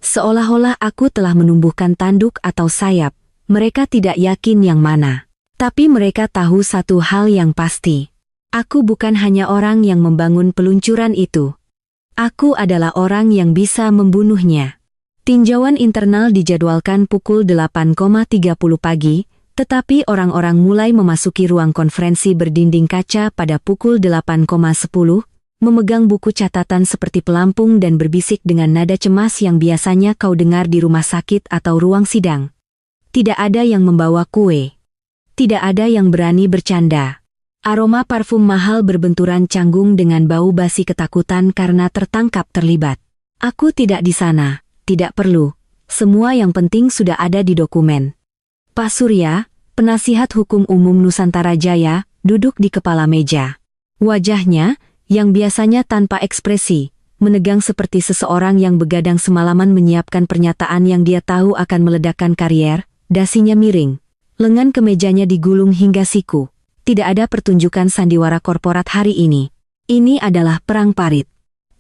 Seolah-olah aku telah menumbuhkan tanduk atau sayap. Mereka tidak yakin yang mana. Tapi mereka tahu satu hal yang pasti. Aku bukan hanya orang yang membangun peluncuran itu. Aku adalah orang yang bisa membunuhnya. Tinjauan internal dijadwalkan pukul 8.30 pagi, tetapi orang-orang mulai memasuki ruang konferensi berdinding kaca pada pukul 8.10, memegang buku catatan seperti pelampung dan berbisik dengan nada cemas yang biasanya kau dengar di rumah sakit atau ruang sidang. Tidak ada yang membawa kue. Tidak ada yang berani bercanda. Aroma parfum mahal berbenturan canggung dengan bau basi ketakutan karena tertangkap terlibat. Aku tidak di sana, tidak perlu. Semua yang penting sudah ada di dokumen. Pak Surya, penasihat hukum umum Nusantara Jaya, duduk di kepala meja. Wajahnya, yang biasanya tanpa ekspresi, menegang seperti seseorang yang begadang semalaman menyiapkan pernyataan yang dia tahu akan meledakkan karier, dasinya miring. Lengan kemejanya digulung hingga siku. Tidak ada pertunjukan sandiwara korporat hari ini. Ini adalah perang parit.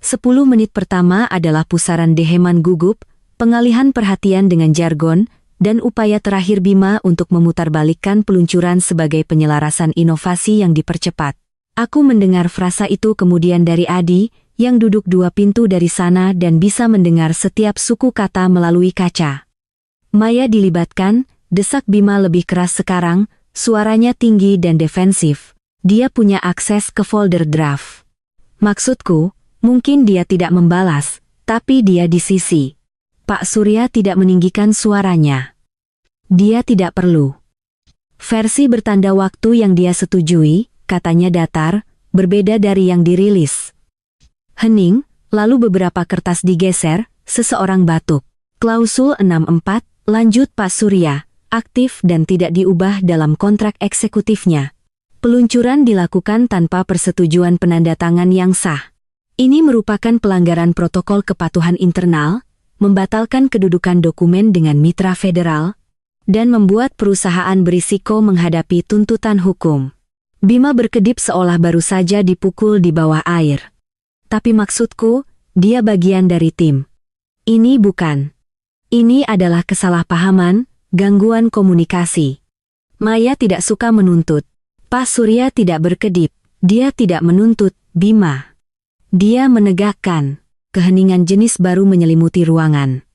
10 menit pertama adalah pusaran deheman gugup, pengalihan perhatian dengan jargon, dan upaya terakhir Bima untuk memutarbalikkan peluncuran sebagai penyelarasan inovasi yang dipercepat. Aku mendengar frasa itu kemudian dari Adi, yang duduk 2 pintu dari sana dan bisa mendengar setiap suku kata melalui kaca. Maya dilibatkan. Desak Bima lebih keras sekarang, suaranya tinggi dan defensif. Dia punya akses ke folder draft. Maksudku, mungkin dia tidak membalas, tapi dia di sisi. Pak Surya tidak meninggikan suaranya. Dia tidak perlu. Versi bertanda waktu yang dia setujui, katanya datar, berbeda dari yang dirilis. Hening, lalu beberapa kertas digeser, seseorang batuk. Klausul 64, lanjut Pak Surya. Aktif dan tidak diubah dalam kontrak eksekutifnya. Peluncuran dilakukan tanpa persetujuan penandatangan yang sah. Ini merupakan pelanggaran protokol kepatuhan internal, membatalkan kedudukan dokumen dengan mitra federal, dan membuat perusahaan berisiko menghadapi tuntutan hukum. Bima berkedip seolah baru saja dipukul di bawah air. Tapi maksudku, dia bagian dari tim. Ini bukan. Ini adalah kesalahpahaman, gangguan komunikasi. Maya tidak suka menuntut. Pak Surya tidak berkedip. Dia tidak menuntut, Bima. Dia menegakkan. Keheningan jenis baru menyelimuti ruangan.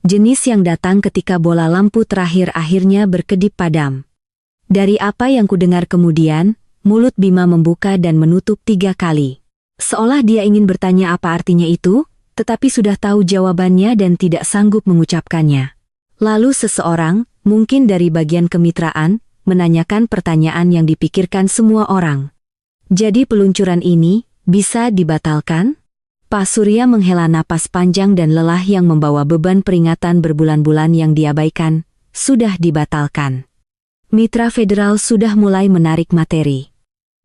Jenis yang datang ketika bola lampu terakhir akhirnya berkedip padam. Dari apa yang kudengar kemudian, mulut Bima membuka dan menutup 3 kali. Seolah dia ingin bertanya apa artinya itu, tetapi sudah tahu jawabannya dan tidak sanggup mengucapkannya. Lalu seseorang, mungkin dari bagian kemitraan, menanyakan pertanyaan yang dipikirkan semua orang. Jadi peluncuran ini, bisa dibatalkan? Pak Surya menghela napas panjang dan lelah yang membawa beban peringatan berbulan-bulan yang diabaikan, sudah dibatalkan. Mitra federal sudah mulai menarik materi.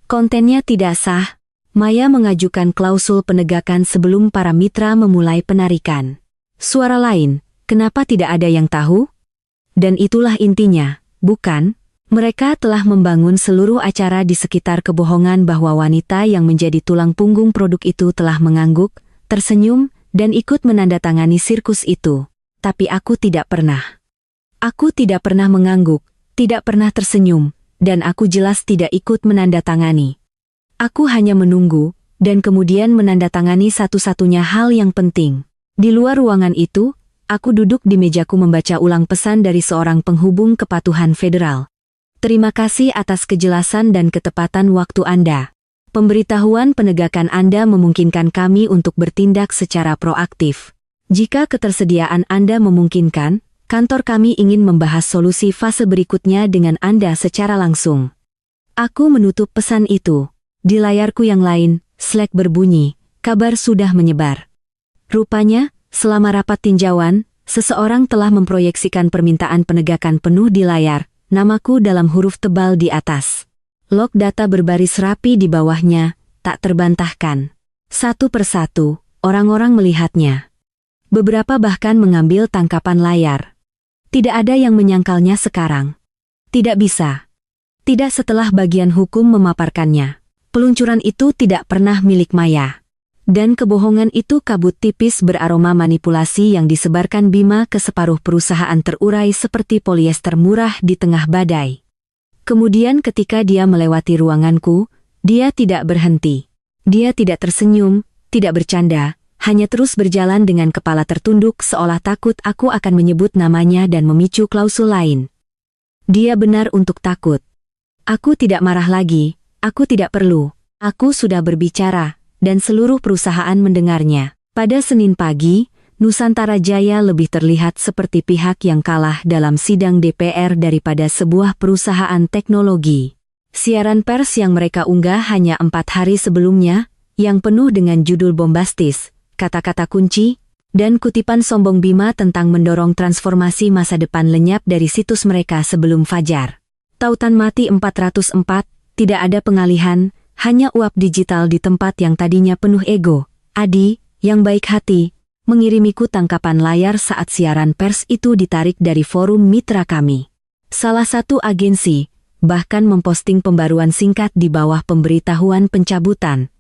Kontennya tidak sah. Maya mengajukan klausul penegakan sebelum para mitra memulai penarikan. Suara lain. Kenapa tidak ada yang tahu? Dan itulah intinya, bukan? Mereka telah membangun seluruh acara di sekitar kebohongan bahwa wanita yang menjadi tulang punggung produk itu telah mengangguk, tersenyum, dan ikut menandatangani sirkus itu. Tapi aku tidak pernah. Aku tidak pernah mengangguk, tidak pernah tersenyum, dan aku jelas tidak ikut menandatangani. Aku hanya menunggu, dan kemudian menandatangani satu-satunya hal yang penting. Di luar ruangan itu, aku duduk di mejaku membaca ulang pesan dari seorang penghubung kepatuhan federal. Terima kasih atas kejelasan dan ketepatan waktu Anda. Pemberitahuan penegakan Anda memungkinkan kami untuk bertindak secara proaktif. Jika ketersediaan Anda memungkinkan, kantor kami ingin membahas solusi fase berikutnya dengan Anda secara langsung. Aku menutup pesan itu. Di layarku yang lain, Slack berbunyi, kabar sudah menyebar. Rupanya, selama rapat tinjauan, seseorang telah memproyeksikan permintaan penegakan penuh di layar, namaku dalam huruf tebal di atas. Log data berbaris rapi di bawahnya, tak terbantahkan. Satu persatu, orang-orang melihatnya. Beberapa bahkan mengambil tangkapan layar. Tidak ada yang menyangkalnya sekarang. Tidak bisa. Tidak setelah bagian hukum memaparkannya. Peluncuran itu tidak pernah milik Maya. Dan kebohongan itu kabut tipis beraroma manipulasi yang disebarkan Bima ke separuh perusahaan terurai seperti polyester murah di tengah badai. Kemudian ketika dia melewati ruanganku, dia tidak berhenti. Dia tidak tersenyum, tidak bercanda, hanya terus berjalan dengan kepala tertunduk seolah takut aku akan menyebut namanya dan memicu klausul lain. Dia benar untuk takut. Aku tidak marah lagi, aku tidak perlu, aku sudah berbicara. Dan seluruh perusahaan mendengarnya. Pada Senin pagi, Nusantara Jaya lebih terlihat seperti pihak yang kalah dalam sidang DPR daripada sebuah perusahaan teknologi. Siaran pers yang mereka unggah hanya 4 hari sebelumnya, yang penuh dengan judul bombastis, kata-kata kunci, dan kutipan sombong Bima tentang mendorong transformasi masa depan lenyap dari situs mereka sebelum fajar. Tautan mati 404, tidak ada pengalihan, hanya uap digital di tempat yang tadinya penuh ego. Adi, yang baik hati, mengirimiku tangkapan layar saat siaran pers itu ditarik dari forum mitra kami. Salah satu agensi bahkan memposting pembaruan singkat di bawah pemberitahuan pencabutan.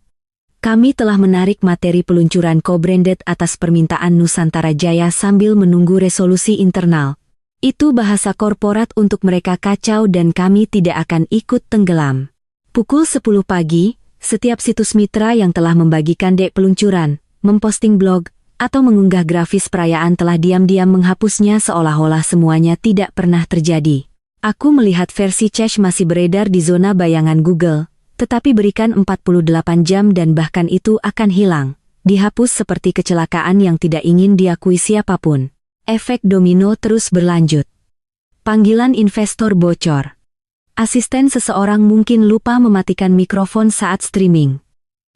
Kami telah menarik materi peluncuran co-branded atas permintaan Nusantara Jaya sambil menunggu resolusi internal. Itu bahasa korporat untuk mereka kacau dan kami tidak akan ikut tenggelam. Pukul 10 pagi, setiap situs mitra yang telah membagikan dek peluncuran, memposting blog, atau mengunggah grafis perayaan telah diam-diam menghapusnya seolah-olah semuanya tidak pernah terjadi. Aku melihat versi cache masih beredar di zona bayangan Google, tetapi berikan 48 jam dan bahkan itu akan hilang, dihapus seperti kecelakaan yang tidak ingin diakui siapapun. Efek domino terus berlanjut. Panggilan investor bocor. Asisten seseorang mungkin lupa mematikan mikrofon saat streaming.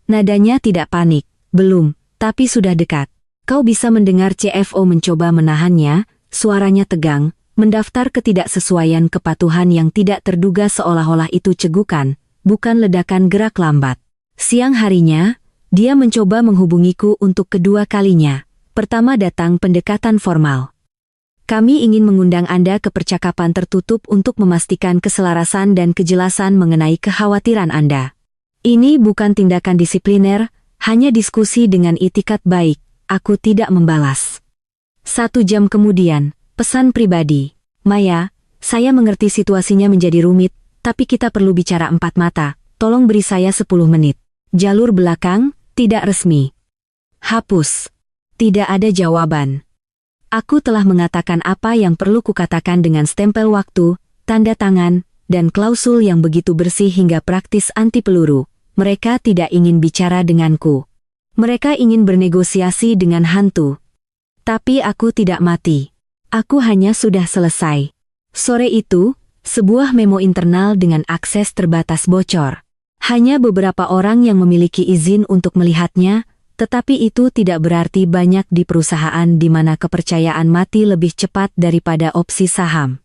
Nadanya tidak panik, belum, tapi sudah dekat. Kau bisa mendengar CFO mencoba menahannya, suaranya tegang, mendaftar ketidaksesuaian kepatuhan yang tidak terduga seolah-olah itu cegukan, bukan ledakan gerak lambat. Siang harinya, dia mencoba menghubungiku untuk kedua kalinya. Pertama datang pendekatan formal. Kami ingin mengundang Anda ke percakapan tertutup untuk memastikan keselarasan dan kejelasan mengenai kekhawatiran Anda. Ini bukan tindakan disipliner, hanya diskusi dengan itikat baik. Aku tidak membalas. 1 jam kemudian, pesan pribadi. Maya, saya mengerti situasinya menjadi rumit, tapi kita perlu bicara 4 mata. Tolong beri saya 10 menit. Jalur belakang, tidak resmi. Hapus. Tidak ada jawaban. Aku telah mengatakan apa yang perlu kukatakan dengan stempel waktu, tanda tangan, dan klausul yang begitu bersih hingga praktis anti peluru. Mereka tidak ingin bicara denganku. Mereka ingin bernegosiasi dengan hantu. Tapi aku tidak mati. Aku hanya sudah selesai. Sore itu, sebuah memo internal dengan akses terbatas bocor. Hanya beberapa orang yang memiliki izin untuk melihatnya, tetapi itu tidak berarti banyak di perusahaan di mana kepercayaan mati lebih cepat daripada opsi saham.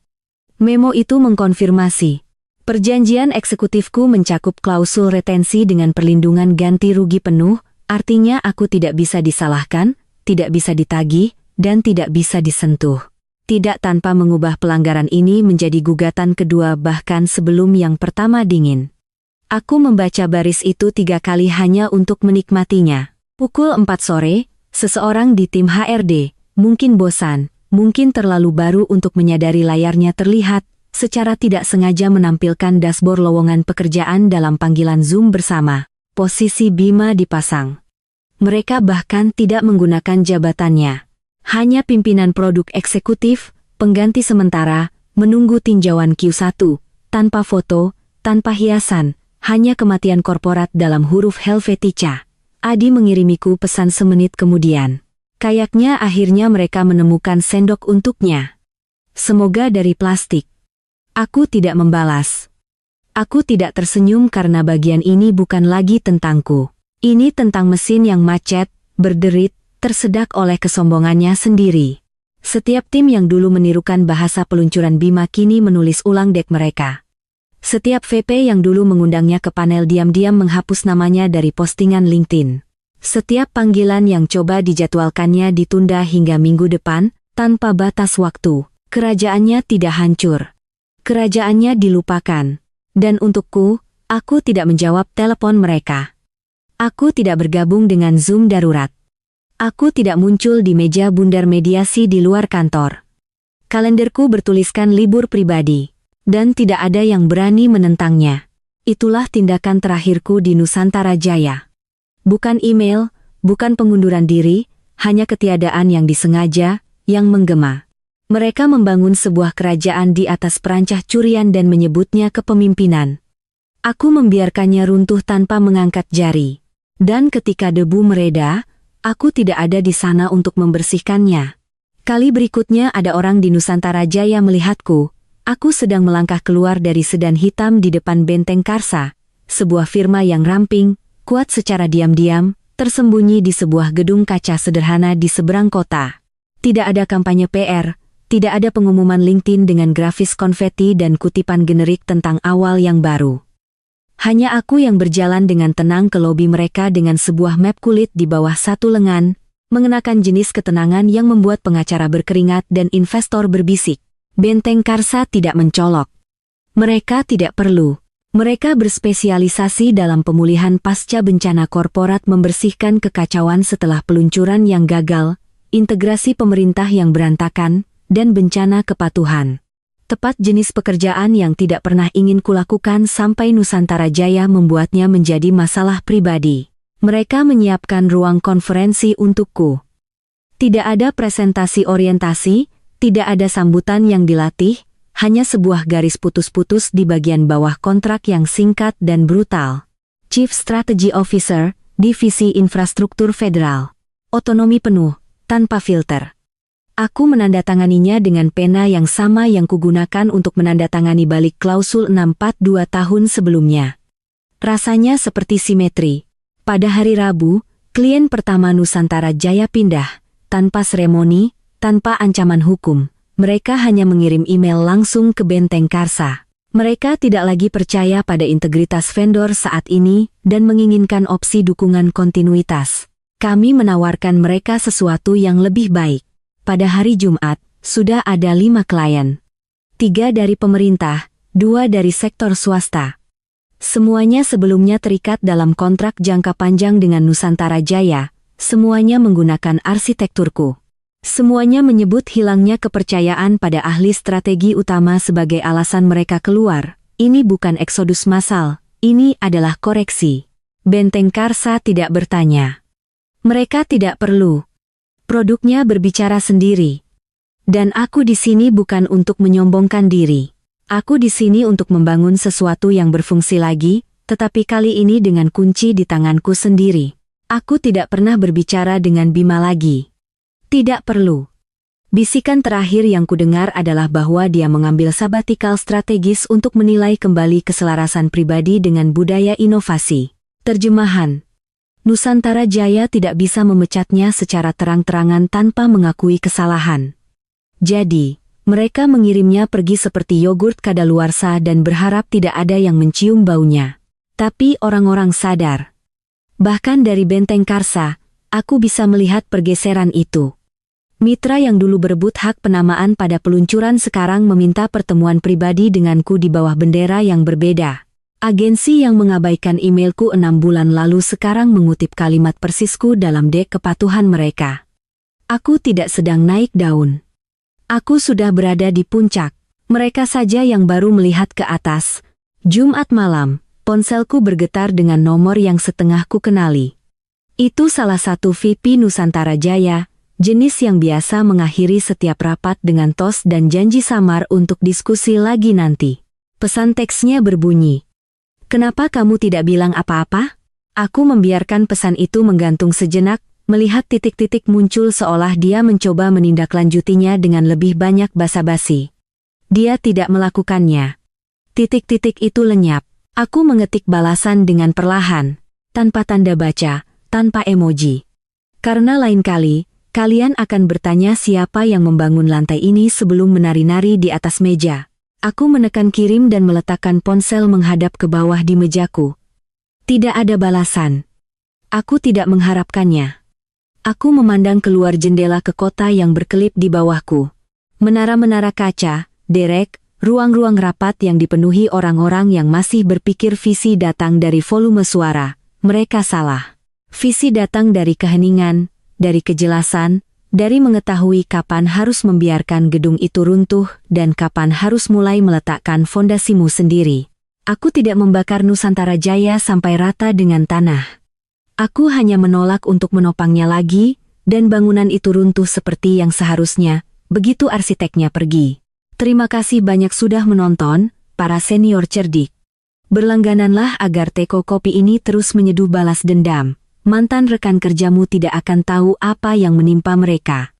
Memo itu mengkonfirmasi. Perjanjian eksekutifku mencakup klausul retensi dengan perlindungan ganti rugi penuh, artinya aku tidak bisa disalahkan, tidak bisa ditagih, dan tidak bisa disentuh. Tidak tanpa mengubah pelanggaran ini menjadi gugatan kedua bahkan sebelum yang pertama dingin. Aku membaca baris itu 3 kali hanya untuk menikmatinya. Pukul 4 sore, seseorang di tim HRD, mungkin bosan, mungkin terlalu baru untuk menyadari layarnya terlihat, secara tidak sengaja menampilkan dashboard lowongan pekerjaan dalam panggilan Zoom bersama. Posisi Bima dipasang. Mereka bahkan tidak menggunakan jabatannya. Hanya pimpinan produk eksekutif, pengganti sementara, menunggu tinjauan Q1, tanpa foto, tanpa hiasan, hanya kematian korporat dalam huruf Helvetica. Adi mengirimiku pesan semenit kemudian. Kayaknya akhirnya mereka menemukan sendok untuknya. Semoga dari plastik. Aku tidak membalas. Aku tidak tersenyum karena bagian ini bukan lagi tentangku. Ini tentang mesin yang macet, berderit, tersedak oleh kesombongannya sendiri. Setiap tim yang dulu menirukan bahasa peluncuran Bima kini menulis ulang dek mereka. Setiap VP yang dulu mengundangnya ke panel diam-diam menghapus namanya dari postingan LinkedIn. Setiap panggilan yang coba dijadwalkannya ditunda hingga minggu depan, tanpa batas waktu. Kerajaannya tidak hancur. Kerajaannya dilupakan. Dan untukku, aku tidak menjawab telepon mereka. Aku tidak bergabung dengan Zoom darurat. Aku tidak muncul di meja bundar mediasi di luar kantor. Kalenderku bertuliskan libur pribadi. Dan tidak ada yang berani menentangnya. Itulah tindakan terakhirku di Nusantara Jaya. Bukan email, bukan pengunduran diri, hanya ketiadaan yang disengaja, yang menggema. Mereka membangun sebuah kerajaan di atas perancah curian dan menyebutnya kepemimpinan. Aku membiarkannya runtuh tanpa mengangkat jari. Dan ketika debu mereda, Aku tidak ada di sana untuk membersihkannya. Kali berikutnya ada orang di Nusantara Jaya melihatku. Aku sedang melangkah keluar dari sedan hitam di depan Benteng Karsa, sebuah firma yang ramping, kuat secara diam-diam, tersembunyi di sebuah gedung kaca sederhana di seberang kota. Tidak ada kampanye PR, tidak ada pengumuman LinkedIn dengan grafis konfeti dan kutipan generik tentang awal yang baru. Hanya aku yang berjalan dengan tenang ke lobi mereka dengan sebuah map kulit di bawah satu lengan, mengenakan jenis ketenangan yang membuat pengacara berkeringat dan investor berbisik. Benteng Karsa tidak mencolok. Mereka tidak perlu. Mereka berspesialisasi dalam pemulihan pasca bencana korporat, membersihkan kekacauan setelah peluncuran yang gagal, integrasi pemerintah yang berantakan, dan bencana kepatuhan. Tepat jenis pekerjaan yang tidak pernah ingin kulakukan sampai Nusantara Jaya membuatnya menjadi masalah pribadi. Mereka menyiapkan ruang konferensi untukku. Tidak ada presentasi orientasi, tidak ada sambutan yang dilatih, hanya sebuah garis putus-putus di bagian bawah kontrak yang singkat dan brutal. Chief Strategy Officer, Divisi Infrastruktur Federal. Otonomi penuh, tanpa filter. Aku menandatanganinya dengan pena yang sama yang kugunakan untuk menandatangani balik klausul 642 tahun sebelumnya. Rasanya seperti simetri. Pada hari Rabu, klien pertama Nusantara Jaya pindah, tanpa seremoni, tanpa ancaman hukum. Mereka hanya mengirim email langsung ke Benteng Karsa. Mereka tidak lagi percaya pada integritas vendor saat ini dan menginginkan opsi dukungan kontinuitas. Kami menawarkan mereka sesuatu yang lebih baik. Pada hari Jumat, sudah ada 5 klien. 3 dari pemerintah, 2 dari sektor swasta. Semuanya sebelumnya terikat dalam kontrak jangka panjang dengan Nusantara Jaya, semuanya menggunakan arsitekturku. Semuanya menyebut hilangnya kepercayaan pada ahli strategi utama sebagai alasan mereka keluar. Ini bukan eksodus massal, ini adalah koreksi. Benteng Karsa tidak bertanya. Mereka tidak perlu. Produknya berbicara sendiri. Dan aku di sini bukan untuk menyombongkan diri. Aku di sini untuk membangun sesuatu yang berfungsi lagi, tetapi kali ini dengan kunci di tanganku sendiri. Aku tidak pernah berbicara dengan Bima lagi. Tidak perlu. Bisikan terakhir yang kudengar adalah bahwa dia mengambil sabatikal strategis untuk menilai kembali keselarasan pribadi dengan budaya inovasi. Terjemahan. Nusantara Jaya tidak bisa memecatnya secara terang-terangan tanpa mengakui kesalahan. Jadi, mereka mengirimnya pergi seperti yogurt kadaluarsa dan berharap tidak ada yang mencium baunya. Tapi orang-orang sadar. Bahkan dari Benteng Karsa, aku bisa melihat pergeseran itu. Mitra yang dulu berebut hak penamaan pada peluncuran sekarang meminta pertemuan pribadi denganku di bawah bendera yang berbeda. Agensi yang mengabaikan emailku 6 bulan lalu sekarang mengutip kalimat persisku dalam dek kepatuhan mereka. Aku tidak sedang naik daun. Aku sudah berada di puncak. Mereka saja yang baru melihat ke atas. Jumat malam, ponselku bergetar dengan nomor yang setengah ku kenali. Itu salah satu VP Nusantara Jaya, jenis yang biasa mengakhiri setiap rapat dengan tos dan janji samar untuk diskusi lagi nanti. Pesan teksnya berbunyi. Kenapa kamu tidak bilang apa-apa? Aku membiarkan pesan itu menggantung sejenak, melihat titik-titik muncul seolah dia mencoba menindaklanjutinya dengan lebih banyak basa-basi. Dia tidak melakukannya. Titik-titik itu lenyap. Aku mengetik balasan dengan perlahan, tanpa tanda baca, tanpa emoji. Karena lain kali, kalian akan bertanya siapa yang membangun lantai ini sebelum menari-nari di atas meja. Aku menekan kirim dan meletakkan ponsel menghadap ke bawah di mejaku. Tidak ada balasan. Aku tidak mengharapkannya. Aku memandang keluar jendela ke kota yang berkelip di bawahku. Menara-menara kaca, derek, ruang-ruang rapat yang dipenuhi orang-orang yang masih berpikir visi datang dari volume suara. Mereka salah. Visi datang dari keheningan, dari kejelasan, dari mengetahui kapan harus membiarkan gedung itu runtuh dan kapan harus mulai meletakkan fondasimu sendiri. Aku tidak membakar Nusantara Jaya sampai rata dengan tanah. Aku hanya menolak untuk menopangnya lagi, dan bangunan itu runtuh seperti yang seharusnya, begitu arsiteknya pergi. Terima kasih banyak sudah menonton, para senior cerdik. Berlanggananlah agar teko kopi ini terus menyeduh balas dendam. mantan rekan kerjamu tidak akan tahu apa yang menimpa mereka.